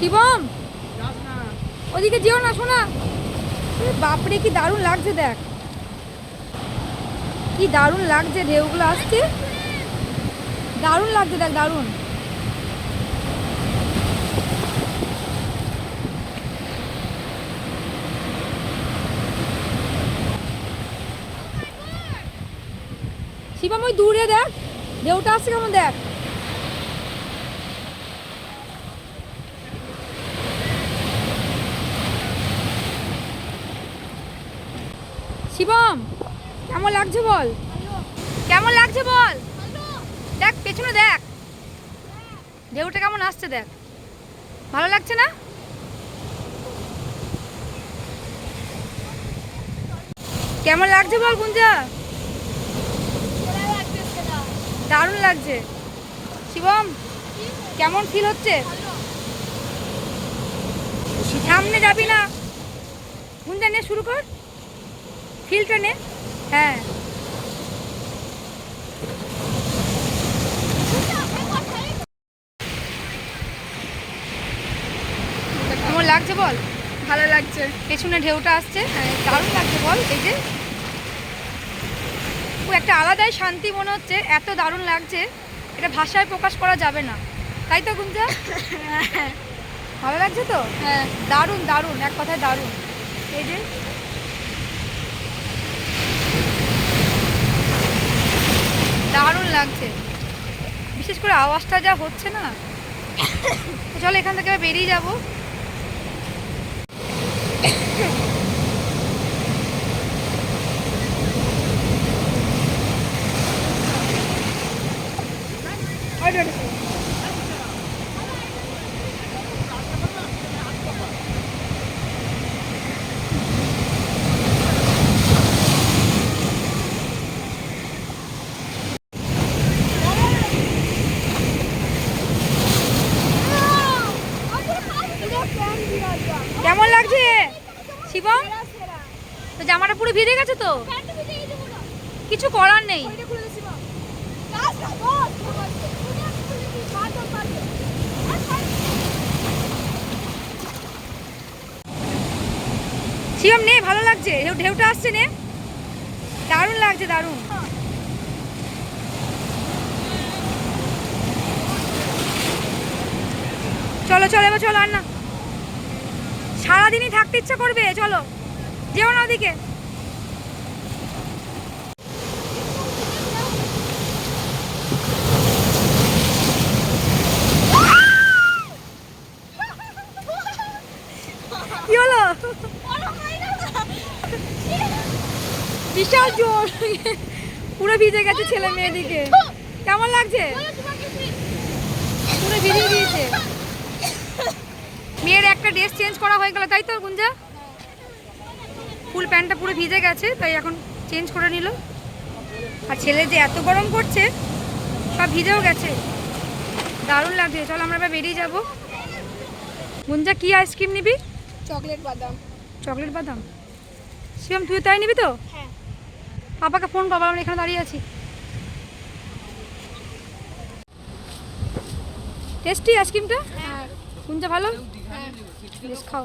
শিবম ওদিকে যেও না, শোনা। বাপরে কি দারুণ লাগছে, দেখ কি দারুণ লাগছে, ঢেউগুলো আসছে, দারুণ লাগছে, দেখ দারুণ। শিবম ওই দূরে দেখ ঢেউটা আসছে কেমন, দেখ। শিবম কেমন লাগছে বল, কেমন লাগছে বল। দেখ পেছনে দেখ ঢেউটা কেমন আসছে, দেখ ভালো লাগছে না? কেমন লাগছে বল গুঞ্জা? দারুণ লাগছে। শিবম কেমন ফিল হচ্ছে? সামনে যাবি না, গুঞ্জা নে শুরু কর, ফিলটা নে। হ্যাঁ কেমন লাগছে বল? ভালো লাগছে। পেছনে ঢেউটা আসছে, দারুণ লাগছে বল। এই যে ও একটা আলাদাই শান্তি মনে হচ্ছে, এত দারুণ লাগছে, এটা ভাষায় প্রকাশ করা যাবে না, তাই তো গুঞ্জা? ভালো লাগছে তো? হ্যাঁ দারুণ দারুণ, এক কথায় দারুণ। এই যে দারুণ লাগছে, বিশেষ করে আওয়াজটা যা হচ্ছে না। চল এখান থেকে বেরিয়ে যাবো। কেমন লাগছে শিবম? তো জামাটা পুরো ভিজে গেছে তো, কিছু করার নেই। শিবম নে, ভালো লাগছে, ঢেউটা আসছে, নে দারুণ লাগছে, দারুণ। চলো চলো এবার চলো, আর না সারাদিনই থাকতে ইচ্ছা করবে, চলো যেও না ওদিকে। কি হলো? বিশাল জোর, পুরো ভিজে গেছে ছেলে মেয়েদিকে। কেমন লাগছে? পুরো ভিজিয়ে দিয়েছে। মেয়ের একটা ড্রেস চেঞ্জ করা হয়ে গেল, তাই তো গুঞ্জা? ফুল প্যান্টটা পুরো ভিজে গেছে, তাই এখন চেঞ্জ করে নিল। আর ছেলে যে এত গরম করছে, সব ভিজেও গেছে, দারুণ লাগছে। চলো আমরা এবার বেরিয়ে যাবো। গুঞ্জা কি আইসক্রিম নিবি? চকলেট বাদাম। চকলেট বাদাম? শিবম তুই তাই নিবি তো? হ্যাঁ। পাপাকে ফোন কর, আমরা এখানে দাঁড়িয়ে আছি। টেস্টি আইসক্রিমটা? হ্যাঁ। গুঞ্জা ভালো? হ্যাঁ। বেশ খাও।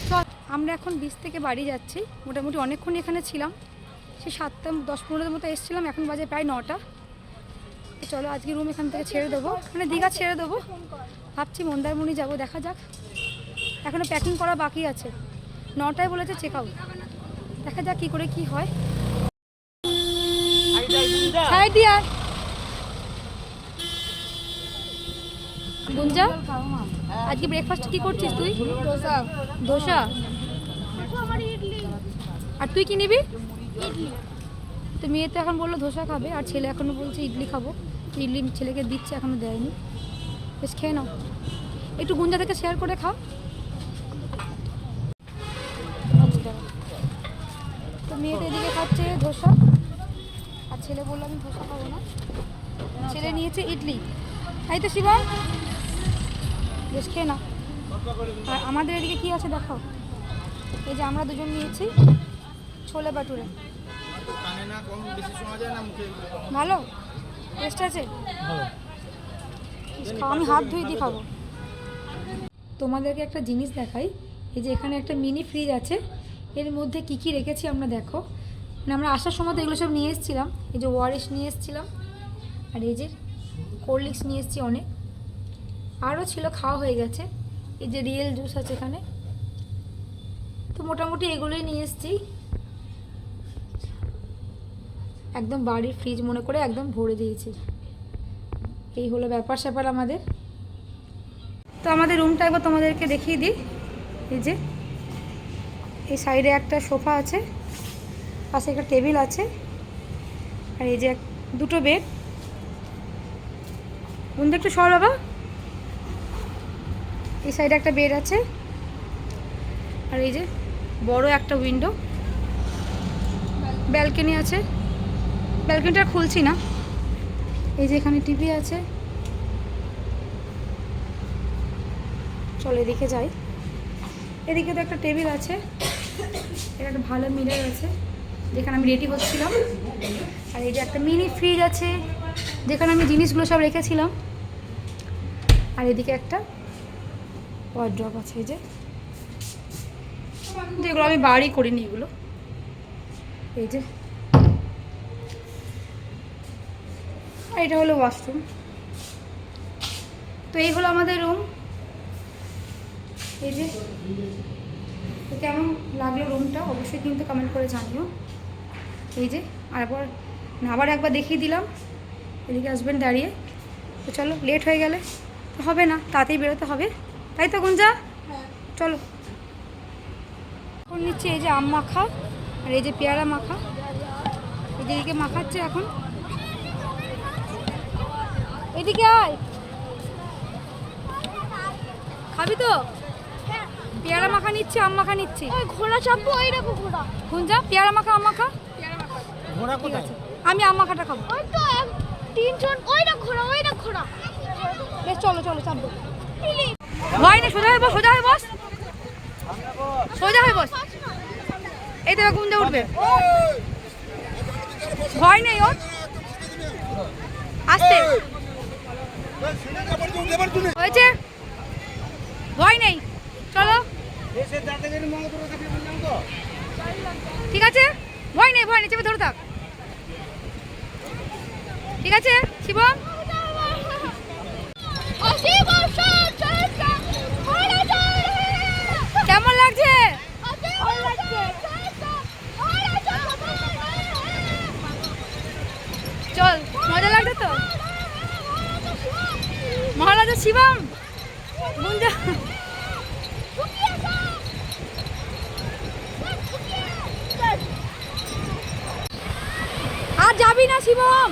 চল আমরা এখন বিচ থেকে বাড়ি যাচ্ছি। মোটামুটি অনেকক্ষণ এখানে ছিলাম, সেই 7:10-15 মতো এসেছিলাম, এখন বাজে প্রায় 9টা। চলো আজকে রুম এখান থেকে ছেড়ে দেবো, মানে দীঘা ছেড়ে দেবো। ভাবছি মন্দারমণি যাবো, দেখা যাক, এখনও প্যাকিং করা বাকি আছে। 9টায় বলেছে চেক আউট, দেখা যাক কী করে কি হয়। গুঞ্জা আজকে ব্রেকফাস্ট কি করছিস তুই? ধোসা। ধোসা? আর তুই কি নিবি? ইডলি। তো মেয়ে তো এখন বললো ধোসা খাবে, আর ছেলে এখনো বলছে ইডলি খাবো। ইডলি ছেলেকে দিচ্ছে, এখনো দেয়নি। বেশ খেয়ে নাও, একটু গুঞ্জা থেকে শেয়ার করে খাও। তো মেয়ে তো এদিকে খাচ্ছে ধোসা, আর ছেলে বললো আমি ধোসা খাবো না, ছেলে নিয়েছে ইডলি, তাই তো শিবম? বেশ খেয়ে না। আর আমাদের এদিকে কি আছে দেখাও, এই যে আমরা দুজন নিয়েছি ছোলে বাটুরে। ভালো? টেস্ট আছে? আমি হাত ধুয়ে দিয়ে খাবো। তোমাদেরকে একটা জিনিস দেখাই, এই যে এখানে একটা মিনি ফ্রিজ আছে, এর মধ্যে কি কি রেখেছি আমরা দেখো। মানে আমরা আসার সময় তো এগুলো সব নিয়ে এসেছিলাম, এই যে ওয়ারেস নিয়ে এসেছিলাম, আর এই যে কোল্ড ড্রিঙ্কস নিয়ে এসেছি অনেক, আরও ছিল খাওয়া হয়ে গেছে। এই যে রিয়েল জুস আছে এখানে, তো মোটামুটি এগুলোই নিয়ে এসেছি। একদম বাড়ির ফ্রিজ মনে করে একদম ভরে দিয়েছি। এই হলো ব্যাপার স্যাপার আমাদের। তো আমাদের রুমটা একবার তোমাদেরকে দেখিয়ে দিই। এই যে এই সাইডে একটা সোফা আছে, পাশে একটা টেবিল আছে, আর এই যে দুটো বেড। বন্ধু একটু সর বাবা। এই সাইডে একটা বেড আছে, আর এই যে বড় একটা উইন্ডো, ব্যালকনি আছে। ব্যালকনিটা খুলছি না। এই যে এখানে টিভি আছে। চলো এদিকে যাই। এদিকে তো একটা টেবিল আছে, এটা একটা ভালো মিরর আছে যেখানে আমি রেডি হচ্ছিলাম। আর এই যে একটা মিনি ফ্রিজ আছে যেখানে আমি জিনিসগুলো সব রেখেছিলাম। আর এদিকে একটা ওয়ার্ড্রপ আছে, এই যে যেগুলো আমি বাড়ি করিনি এগুলো। এই যে এটা হলো ওয়াশরুম। তো এই হলো আমাদের রুম। এই যে তো কেমন লাগলো রুমটা অবশ্যই কিন্তু কমেন্ট করে জানিও। এই যে আবার একবার দেখিয়ে দিলাম। এদিকে হাজব্যান্ড দাঁড়িয়ে। তো চলো, লেট হয়ে গেলে তো হবে না, তাড়াতাড়ি বেরোতে হবে, তাই তো গুঞ্জা? চলো। এখন নিচ্ছে এই যে আম মাখা, আর এই যে পেয়ারা মাখা, এদিকে মাখাচ্ছে এখন। এদিকে আয়, খাবি তো? পেয়ারা মাখা নিচ্ছি, আম মাখা নিচ্ছি। ঘোড়া চাপবো, ওই দেখো ঘোড়া। গুঞ্জা পেয়ারা মাখা, আম মাখা। ঘোড়া ঠিক কোথায়? আছে, আমি আম মাখাটা খাবো। ওই তো তিনজন, ওই না ঘোড়া, ওই না ঘোড়া। বেশ চলো চলো চাপবো। ভয় নেই, সোজা হয়ে বস, সোজা হয়ে বস, সোজা হয়ে বস। এই তো গুঞ্জা উঠবে, ভয় নেই ওর। আস্তে হয়েছে, ভয় নেই, চলো। ঠিক আছে, ভয় নেই, ভয় নেই, চেপে ধরে থাক। ঠিক আছে শিবম। কেমন লাগছে? চল, মজা লাগছে তো? মহারাজা শিবম গুঞ্জা। আর যাবি না শিবম,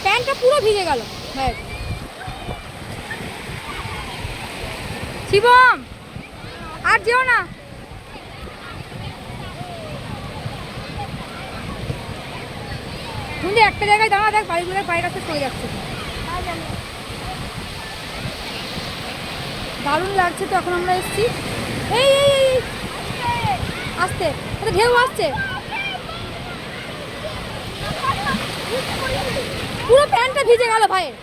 প্যান্টটা পুরো ভিজে গেল। হ্যাঁ শিবম, আর যেও না। তুমি একটা জায়গায় দাঁড়া, দেখ বাড়িগুলোর পায়ের কাছে চলে যাচ্ছে। দারুণ লাগছে তো। এখন আমরা এসেছি, এই এই এই আসতে, এটা ঢেউ আসছে, পুরো প্যান্টটা ভিজে গেল ভাইয়ের।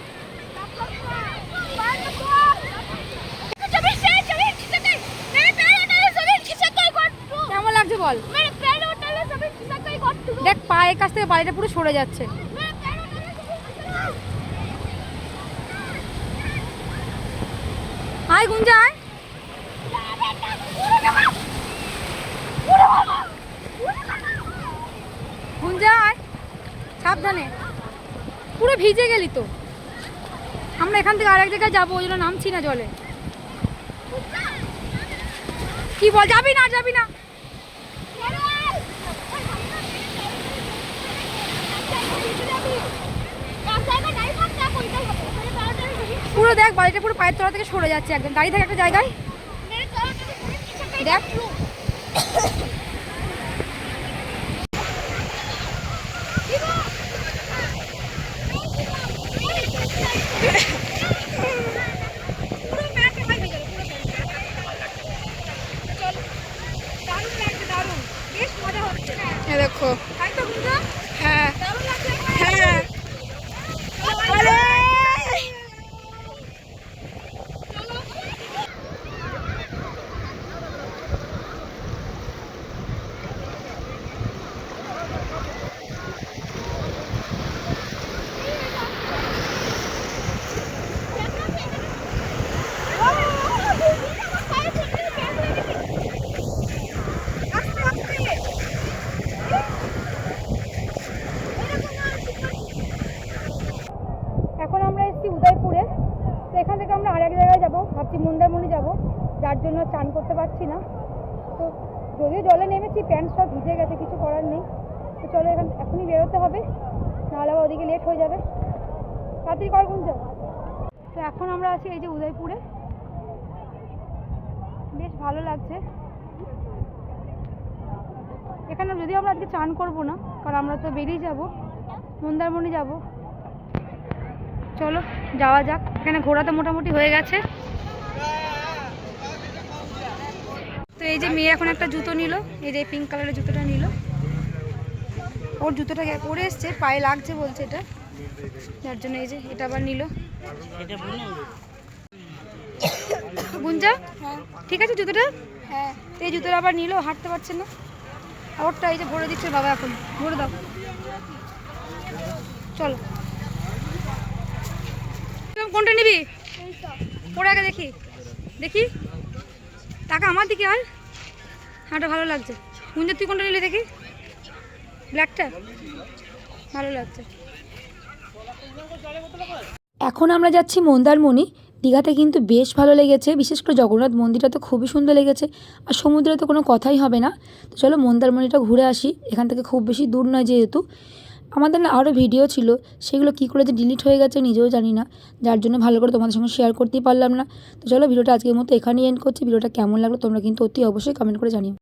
কেমন লাগছে বল? দেখ পায়ের কাছ থেকে বাড়িটা পুরো সরে যাচ্ছে। আয় গুঞ্জা আয়। গুঞ্জা আয়, সাবধানে, পুরো ভিজে গেলি তো। আমরা এখান থেকে আরেক জায়গায় যাবো, ওই জন্য নামছি না জলে। কি বল, যাবি না? যাবি না? পুরো দেখ বাড়িটা পুরো পায়ের তলা থেকে সরে যাচ্ছে একদম। দাঁড়িয়ে থাকে একটা জায়গায়, দেখ। দেখো, হ্যাঁ হ্যাঁ। যার জন্য চান করতে পারছি না। তো যদিও জলে নেমেছি, প্যান্ট সব ভিজে গেছে, কিছু করার নেই। তো চলো এখনই বেরোতে হবে, নাহলে আবার ওদিকে লেট হয়ে যাবে। তাড়াতাড়ি কর গুঞ্জ। তো এখন আমরা আছি এই যে উদয়পুরে, বেশ ভালো লাগছে এখানে। যদিও আমরা আজকে চান করবো না, কারণ আমরা তো বেরিয়ে যাব, মন্দারমণি যাব। চলো যাওয়া যাক। এখানে ঘোরা তো মোটামুটি হয়ে গেছে। তো এই যে মেয়ে এখন একটা জুতো নিল, এই যে পিঙ্ক কালারের জুতোটা নিল। ওর জুতোটা পরে এসছে, পায়ে লাগছে বলছে এটা, যার জন্য এই যে এটা আবার নিল। গুঞ্জা ঠিক আছে জুতোটা? হ্যাঁ। তো এই জুতোটা আবার নিল, হাঁটতে পারছে না। ওরটা এই যে ভরে দিচ্ছে বাবা, এখন ভরে দাও। চলো কোনটা নিবি? পরে আগে দেখি দেখি, টাকা আমার দিকে আর হাঁটা ভালো লাগছে। গুঞ্জা তুই কোনটা নিলে দেখি? ব্ল্যাকটা ভালো লাগছে। এখন আমরা যাচ্ছি মন্দারমণি। দীঘাতে কিন্তু বেশ ভালো লেগেছে, বিশেষ করে জগন্নাথ মন্দিরটা তো খুবই সুন্দর লেগেছে, আর সমুদ্রে তো কোনো কথাই হবে না। তো চলো মন্দারমণিটা ঘুরে আসি, এখান থেকে খুব বেশি দূর নয় যেহেতু। আমাদের না আরও ভিডিও ছিল, সেগুলো কী করে যে ডিলিট হয়ে গেছে নিজেও জানি না, যার জন্য ভালো করে তোমাদের সঙ্গে শেয়ার করতেই পারলাম না। তো চলো ভিডিওটা আজকের মতো এখানেই এন্ড করছি। ভিডিওটা কেমন লাগলো তোমরা কিন্তু অতি অবশ্যই কমেন্ট করে জানিও।